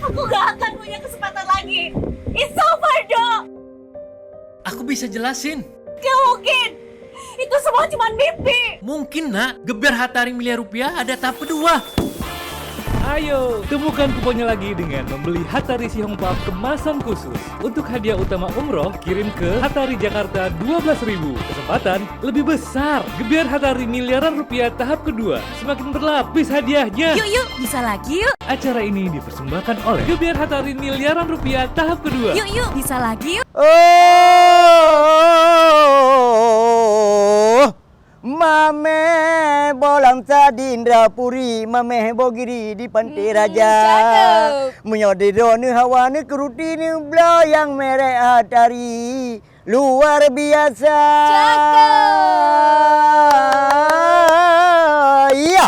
Aku gak akan punya kesempatan lagi. It's over, Dok. Aku bisa jelasin. Gak mungkin. Itu semua cuma mimpi. Mungkin nak, gebiar Hatari miliar rupiah ada tahap kedua. Ayo, temukan kuponnya lagi dengan membeli Hatari Sihongpap kemasan khusus. Untuk hadiah utama umroh, kirim ke Hatari Jakarta 12.000. Kesempatan lebih besar. Gebiar Hatari miliaran rupiah tahap kedua. Semakin berlapis hadiahnya. Yuk, bisa lagi yuk. Acara ini dipersembahkan oleh Gebiar Hatari miliaran rupiah tahap kedua. Yuk, bisa lagi yuk. Oh, mame bolang sadindra puri, mame bogiri di pantai raja. Menyodero ni hawa ni keruti ni belayang merek Hatari. Luar biasa. Iya.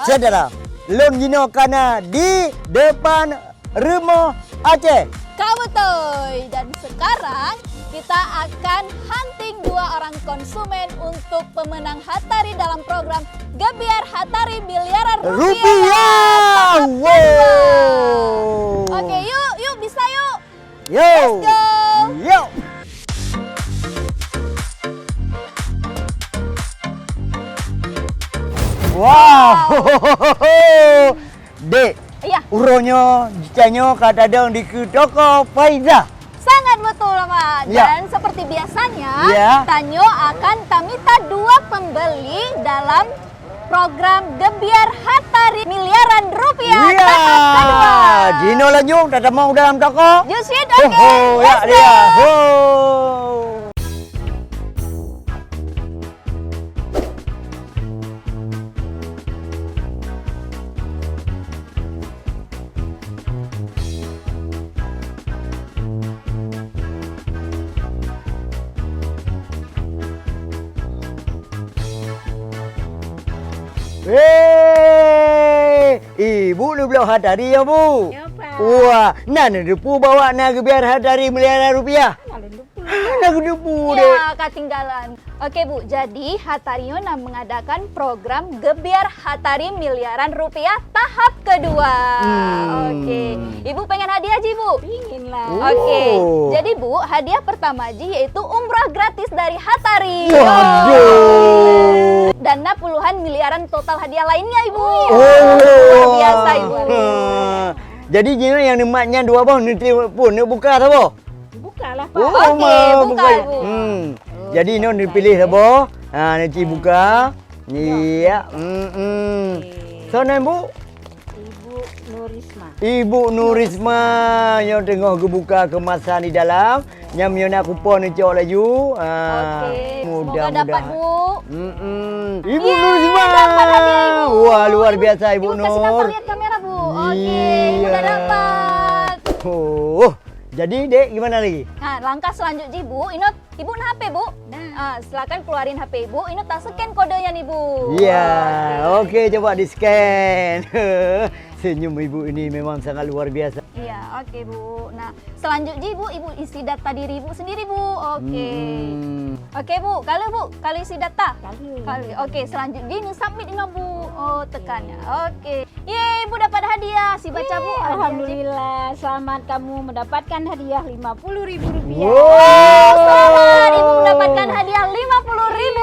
Saudara, Lon Gino Kana di depan rumah Aceh. Kau betul. Dan sekarang kita akan hunting 2 orang konsumen untuk pemenang Hatari dalam program Gebiar Hatari Miliaran Rupiah. Wow. Oke, yuk bisa yuk. Yo. Let's go. Yo. Wow. Dek, Iya, uronyo jicanyo kata dong di toko Faiza. sangat betul, Pak. Ya. Dan seperti biasanya, Ya. Tanyo akan tamita 2 pembeli dalam program Gebiar Hatari Miliaran Rupiah Iya. tahap kedua. Jino lanjut, tak mau dalam toko. You see it? Ho, Okay, ho, ya let's dia. go. Ho. Ibu lu belum Hatari ya, Bu? Ya, Pak. Wah, nana depu bawa nak Gebiar Hatari miliaran rupiah. Nak depu deh. Ya, ketinggalan. Oke, Bu. Jadi, Hatario mengadakan program Gebiar Hatari Miliaran Rupiah tahap kedua. Oke. Ibu pengen hadiah, Ji, Bu? Ingin lah. Oke. Oh. Jadi, Bu, hadiah pertama Ji yaitu umrah gratis dari Hatari. Waduh. Dana puluhan miliaran total hadiah lainnya, Ibu. Oh. Luar biasa, Ibu. Jadi Jino yang nemaknya 2 bawah nanti pun nak buka tak, Bu? Bukalah, Pak. Oke, mau buka, Ibu. Jadi Ino dipilih tak, Bu? Ha, nanti buka. Iya. So, Bu? Ibu Nurisma. Ibu Nurisma yang tengah buka kemasan di dalam. Yang nak kupon ni cok laju. Oke. Semoga dapat, Bu. Ibu Yeay, Nurisma. dapat hadiah, Ibu. Wah, luar biasa Ibu Ibu kasih nampak Nur. lihat kamera, Bu. Oke, Ibu Iya. udah dapat. Oh, jadi Dek gimana lagi? Nah, langkah selanjutnya, Bu. Ini Ibu nah HP, Bu. Nah, silakan keluarin HP Ibu. Ini tak scan kodenya nih, Bu. Iya, oke coba di scan. Senyum Ibu ini memang sangat luar biasa. Iya, oke, Bu. Nah, selanjutnya Ibu isi data diri Ibu sendiri, Bu. Oke. Oke, Bu. Kali isi data. Kali. Oke, selanjutnya ini submit ini, Bu. Oh, tekannya. Oke. Yeay, Ibu dapat hadiah. Si baca, Bu. Hadiah, Ji. Alhamdulillah, selamat kamu mendapatkan hadiah Rp50.000. Wow, selamat Ibu mendapatkan hadiah Rp50.000.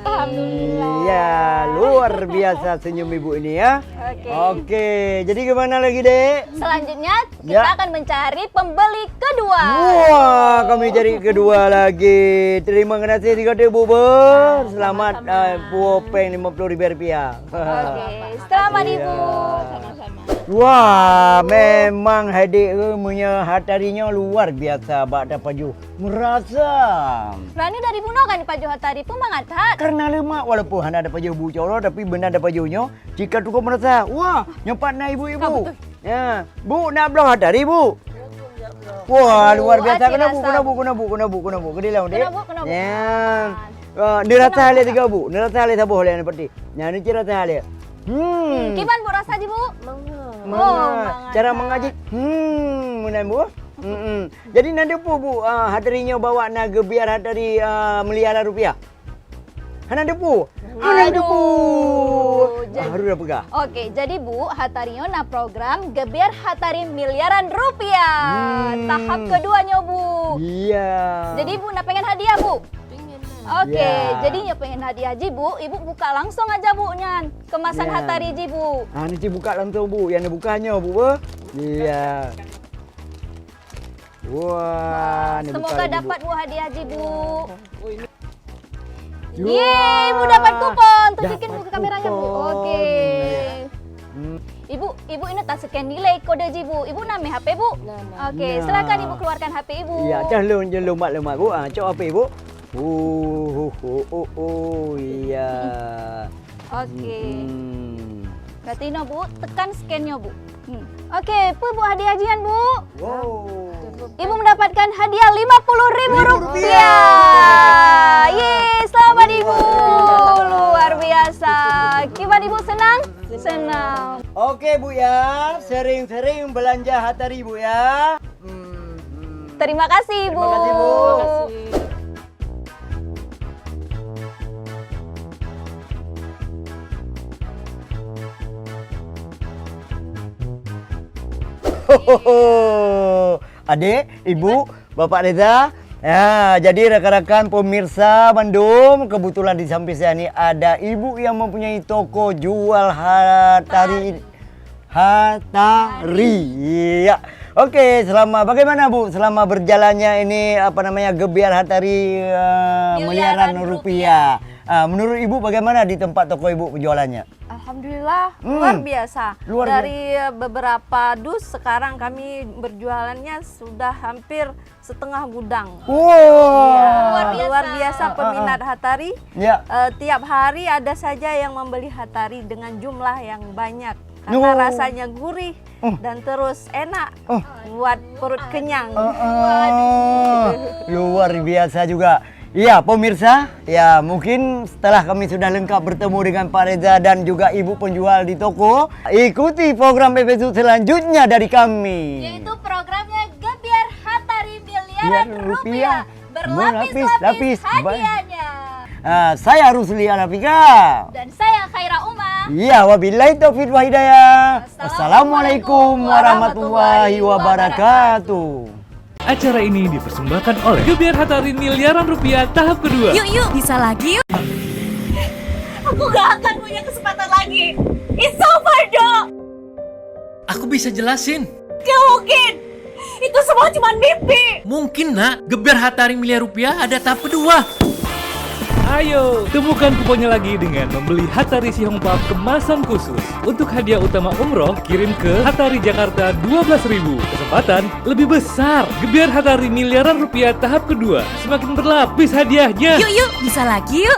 Alhamdulillah. Iya, luar biasa senyum Ibu ini ya. Oke. Oke, jadi gimana lagi Dek? Selanjutnya kita Ya. akan mencari pembeli kedua. Wah, kami cari kedua lagi. Terima kasih tiga Ibu Ber. Selamat Puopeng Rp50.000. Oke, selamat Ibu. Sama-sama. Wah, memang hadiah punya Hatarinya luar biasa. Bak dapat ju merasa. Rani dari Buno kan Pak Hatari pun mengatakan. Karena lemak walaupun hanya ada paju bu coro tapi benar ada pajunya. Jika tu kau merasa, wah, nyempat na ibu-ibu. Ya, Bu nak belah Hatari Bu. Wah, luar biasa. Kena bu. Kedilau dia. Kena bu. Ya. Nerasa hal tiga Bu. Nerasa hal sabuh hal yang seperti. Nah, ni cerita hal dia. Gimana Bu rasa di Bu? Cara mengajik. Menan Bu. Jadi nanti Bu, Hatarinya bawa nak Gebiar Hatari miliaran rupiah. Hana depu. Menang Aduh. Bu. Jadi- Harus dah pegang. Oke, jadi Bu, Hatario na program Gebiar Hatari miliaran rupiah. Tahap keduanya Bu. Iya. Jadi Bu nak pengen hadiah Bu? Oke, Ya. jadi ya pengen hadiah ji Bu, Ibu buka langsung aja Bu nyan kemasan Ya. Hatari ji Bu. Ah, nanti buka langsung Bu. Yang bukanya Bu. Iya. Wah, ni buka Semoga lagi, Bu. dapat Bu hadiah ji Bu. Yo. Yeay, Ibu dapat kupon. Tunjukin Dapat Bu ke kameranya Bu. kupon. Oke. Hmm. Ibu ini tak scan delay kode ji Bu. Ibu nama HP Bu? Oke, Nah. silakan Ibu keluarkan HP Ibu. Iya, calon lemak Bu. Ah, cok apa Bu? Iya. Oke. Hmm. Berarti no Bu, tekan scan-nya Bu. Oke, Bu hadiah-hadian Bu. Wow. Ibu mendapatkan hadiah Rp50.000. Yeay, selamat Ibu. Luar biasa. Gimana Ibu, senang? Senang. Oke Bu ya, sering-sering belanja Hatari Bu ya. Terima kasih Bu. Terima kasih Bu. Adik, Ibu, Bapak Reza. Ya, jadi rekan-rekan pemirsa Bandung, kebetulan di samping saya ini ada ibu yang mempunyai toko jual Hatari. Iya. Oke, bagaimana Bu? Selama berjalannya ini Gebiar Hatari miliaran rupiah. Menurut Ibu bagaimana di tempat toko Ibu penjualannya? Alhamdulillah luar biasa. Luar Dari beberapa dus sekarang kami berjualannya sudah hampir setengah gudang. Wow. Luar biasa peminat Hatari. Ya. Tiap hari ada saja yang membeli Hatari dengan jumlah yang banyak karena Oh. rasanya gurih dan terus enak buat perut kenyang. Luar biasa juga. Iya pemirsa, ya mungkin setelah kami sudah lengkap bertemu dengan Pak Reza dan juga ibu penjual di toko, ikuti program episode selanjutnya dari kami. Yaitu programnya Gebiar Hatari miliaran rupiah. Berlapis-lapis. Berlapis-lapis hadiahnya. Saya Rusli Alafika. Dan saya Khaira Uma. Iya, wabillahi taufiq wa hidayah. Assalamualaikum warahmatullahi wabarakatuh. Acara ini dipersembahkan oleh Gebiar Hatari miliaran rupiah tahap kedua. Yuk, bisa lagi yuk. Aku gak akan punya kesempatan lagi. It's over, Dok. Aku bisa jelasin. Gak mungkin. Itu semua cuma mimpi. Mungkin nak, Gebiar Hatari miliar rupiah ada tahap kedua. Ayo, temukan kuponnya lagi dengan membeli Hatari Si Hongpap kemasan khusus. Untuk hadiah utama umroh, kirim ke Hatari Jakarta 12.000. Kesempatan lebih besar. Gebiar Hatari miliaran rupiah tahap kedua. Semakin berlapis hadiahnya. Yuk, bisa lagi yuk.